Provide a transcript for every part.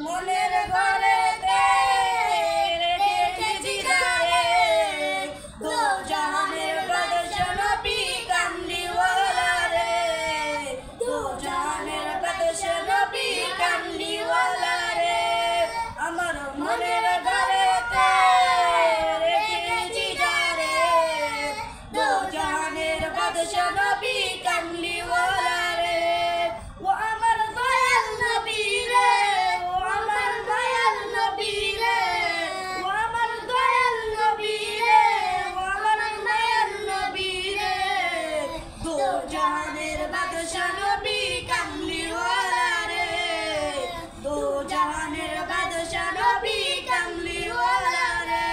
মনের ঘরেতে রেখেছি যারে, দো জাহানের বাদশা নবী কামলিওয়ালা রে, দো জাহানের বাদশা নবী কামলিওয়ালা রে। আমার মনের ঘরেতে রেখেছি যারে, দো জাহানের বাদশা নবী কামলিওয়ালা রে। ও আমার দয়াল নবী রে, ও আমার দয়াল নবী রে, ও আমার দয়াল নবী রে, ও আমার দয়াল নবী রে। দো জাহানের বাদশা নবী কামলিওয়ালা রে, দো জাহানের বাদশা নবী কামলিওয়ালা রে।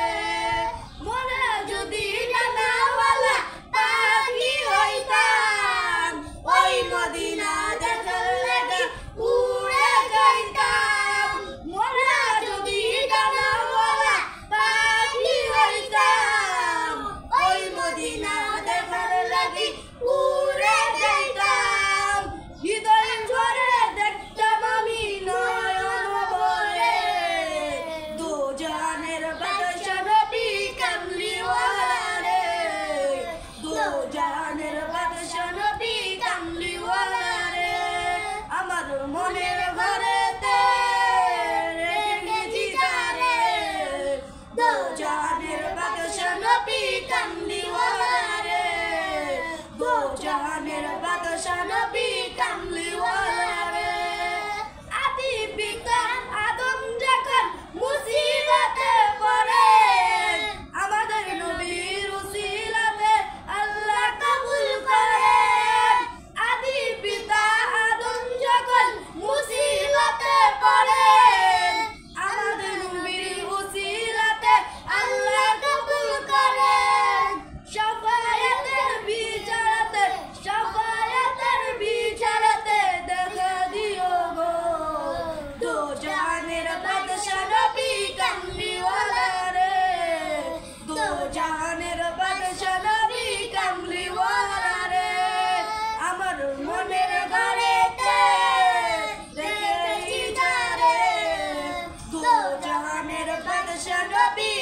মনে যদি ডানাওয়ালা পাখি হইতাম, ওই মদিনা দেখার লেগে উড়ে যাইতাম। মনে যদি ডানাওয়ালা পাখি হইতাম, ওই মদিনা দেখার লাগি উড়ে যাইতাম। হৃদয় ঝরে দেখতাম আমি নয়ন ভরে, দো জাহানের বাদশা নবী কামলিওয়ালা রে, দো জাহানের বাদশা নবী কামলিওয়ালা রে। আমার মনের ঘরেতে রেখেছি যারে, দো জাহানের বাদশা নবী কামলিওয়ালা রে, দো জাহানের বাদশা নবী কামলিওয়ালা রে। আদি পিতা আদম যখন মুসিবতে পড়ে, আমাদের নবীর উসিলাতে আল্লাহ কবুল করেন। আদি পিতা আদম যখন মুসিবতে পড়ে, আমাদের নবীর উসিলাতে আল্লাহ কবুল করেন। শাফায়াতের বিচারতে, শাফায়াতের বিচারতে দেখা দিও গো, দো জাহানের বাদশা নবী কামলিওয়ালা রে, দো জাহানের বাদশা নবী কামলিওয়ালা রে। আমার মনের ঘরেতে রেখেছি যারে, দো জাহানের বাদশা নবী